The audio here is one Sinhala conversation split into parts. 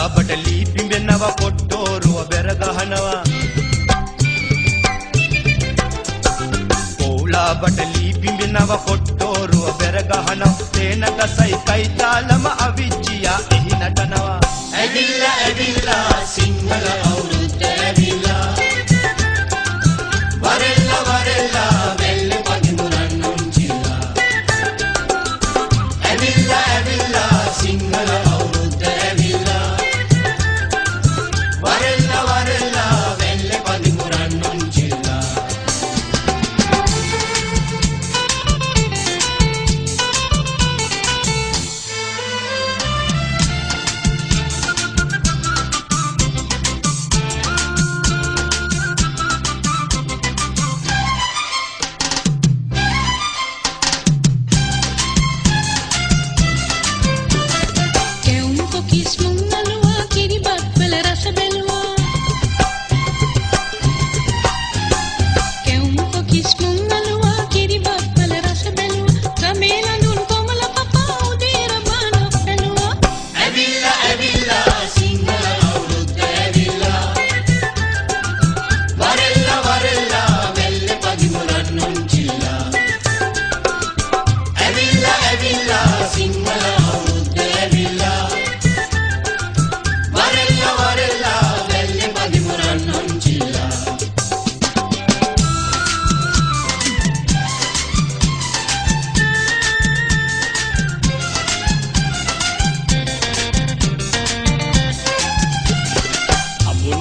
පොලාබට ලී පිඹෙනවා කොට්ටෝරුව බෙර ගහනවා පොලාබට ලී පිඹෙනවා කොට්ටෝරුව බෙර ගහනවා තේන ගසයි කයිතාලම අවිච්චියා එහි නටනවා ඇවිල්ලා ඇවිල්ලා සිංහල අවුරුද්ද ඇවිල්ලා වරෙල්ලා වරෙල්ලා වෙල්ල පදිමුරන් නොන්චිලා ඇවිල්ලා ඇවිල්ලා සිංහල අවුරුද්ද ඇවිල්ලා වරෙල්ලා වරෙල්ලා වෙල්ල පදිමුරන් නොන්චිලා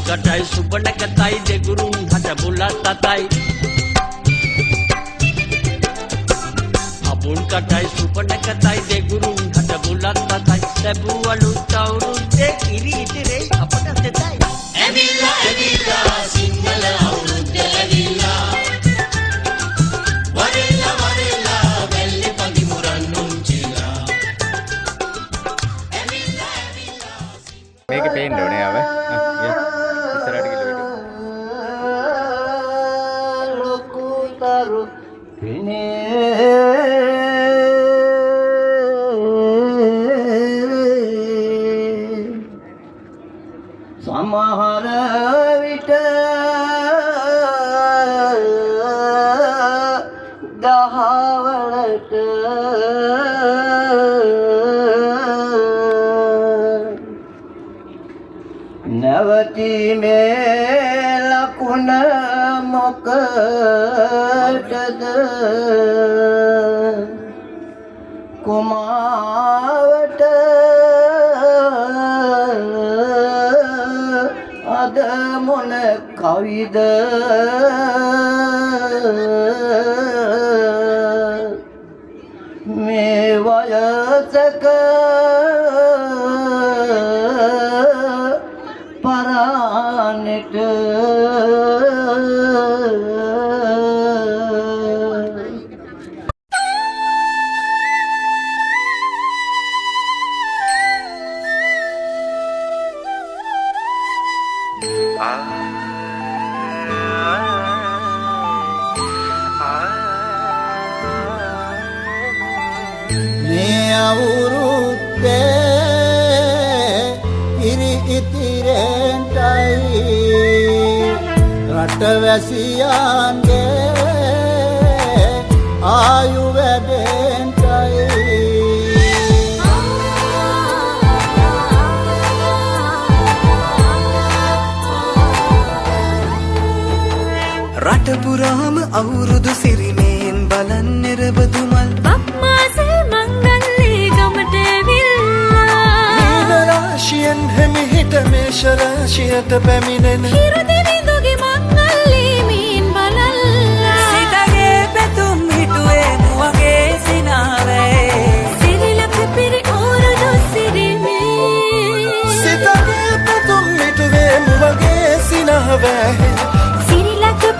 Kadai subana katai de gurung hata bulat tatai Abun kadai subana katai de gurung hata bulat tatai Sabu alu taurun de kiri itere apata tetai Evilla evilla singala avurudde evilla Varella varella velle padimuran nunchila Evilla evilla මේක පේන්න ඕනේ ආව සමහර විට දහවලට නැවතීමේ ලකුණ මොකටද කුමාවට අද මොන කවිද මේ වයසක පරානෙට මේ අවුරුද්දේ ඉරි ඉතිරෙන්ටයි රටවැසියන්ගේ ආයු වැඩෙන්ටයි රට පුරාම අවුරුදු සිරිමේන් බලන් නිරබදුමල් බක්මාසේ මංගල්ලේ ගමට ඇවිල්ලා නීද රාශියෙන් හිමිහිට මේෂ රාශියට පැමිණෙන හිරුදිවිඳුගේ මංගල්ලේ මීන් බලල්ලා සිතගේ පැතුම් හිටුවේ මුවගේ සිනාවේ සිරිලක පිරි අවුරුදු සිරිමේ සිතගේ පැතුම් හිටුවේ මුවගේ සිනාවේ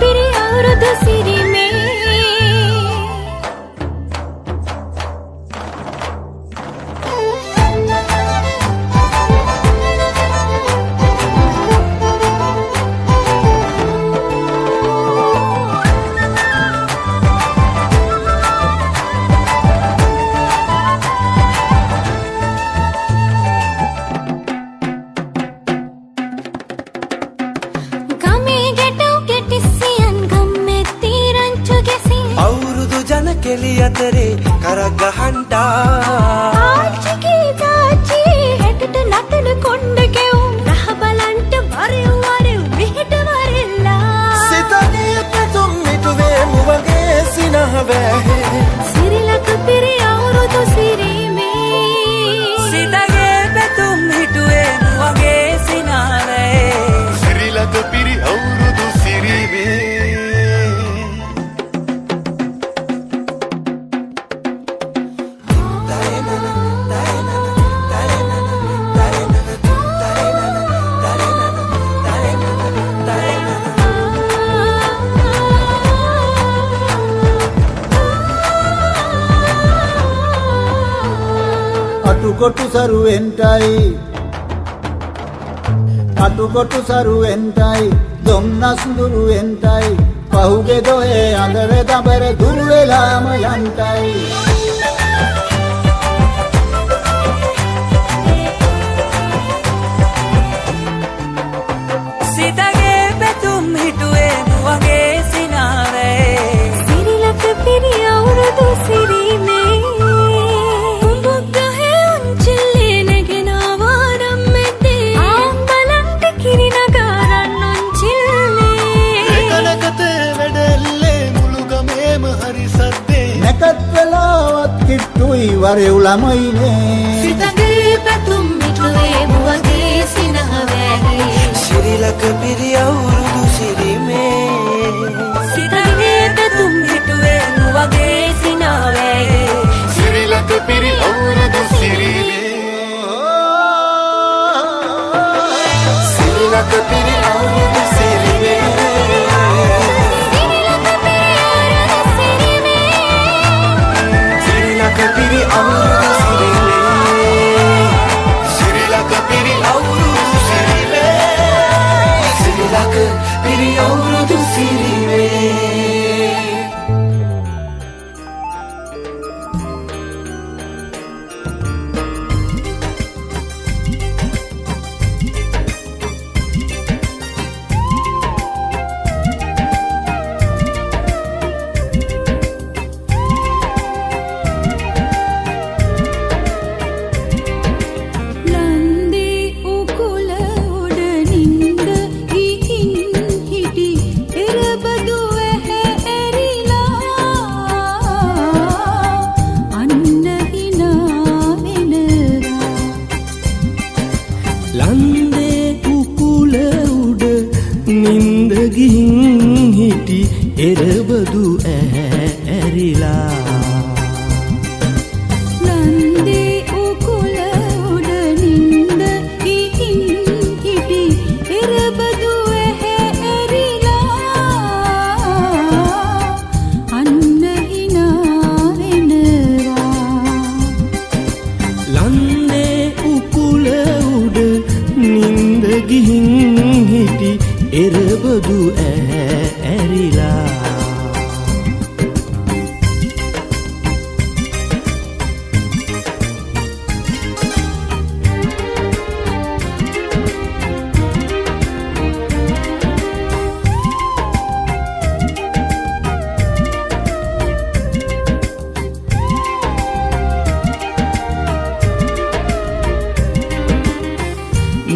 පිරි අවුරුදු සිරිමේ අටුකොටු සරුවෙන්ටයි දොම්නස් දුරුවෙන්ටයි පහුගේ දොහේ අඳර දබර දුර වෙලාම යන්ටයි සිතගේ පැතුම් හිටුවේ මුවගේ සිනාවේ සිරිලක පිරි අවුරුදු සිරිමේ උඹගහේ උන්චිල්ලේ නැගෙනවා රම්මෙද්දේ ආම්බලන්ට කිරි නගාරන් උන්චිල්ලේ එකනකතේ වැඩෙල්ලේ මුළු ගමේම හරි සද්දේ නැකත් වෙලාවත් කිට්ටුයි වරෙව් ළමයිනේ සිතගේ පැතුම් හිටුවේ මුවගේ සිනහවේ සිරිලක පිරි අවුරුදු සිරිමේ සිතගේ පැතුම් හිටුවේ මුවගේ සිනාවේ සිරිලක පිරි අවුරුදු සිරිමේ සිරිලක පිරි අවුරුදු සිරිමේ සිරිලක පිරි අවුරුදු සිරිමේ සිරිලක පිරි අවුරුදු සිරිමේ සිරිලක පිරි අවුරුදු සිරිමේ ලන්දේ උකුල උඩ නින්ද ගිහින් හිටි එරබදු ඇහැ ඇරිලා අන්න හිනා වෙනවා ලන්දේ කුකුල උඩ නින්ද ගිහින් හිටි එරබදු ඇරිලා ලන්දේ උකුල උඩ නින්ද ගිහින් හිටි එරබදු ඇහැ ඇරිලා අන්න හිනා වෙනවා ලන්දේ කුකුල උඩ නින්ද ගිහින් හිටි එරබදු ඇරිලා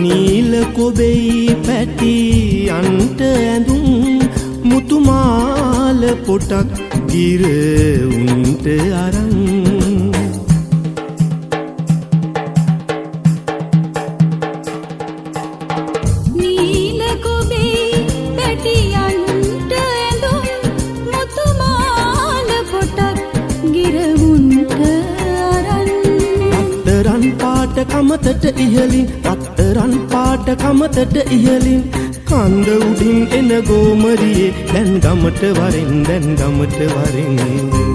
නීල කොබෙයි පැටි අන්ට ඇඳුම් මුතුමාල පොටක් ගිර උන්ට අරන් නීල කොබේ පැටියන්ට ඇඳුම් මුතුමාල පොටක් ගිරවුන්ට අරන් රත්තරන් පාට කමතට ඉහලින් රත්තරන් පාට කමතට ඉහලින් කන්ද උඩින් එන ගෝමරියේ දැන් ගමට වරෙන්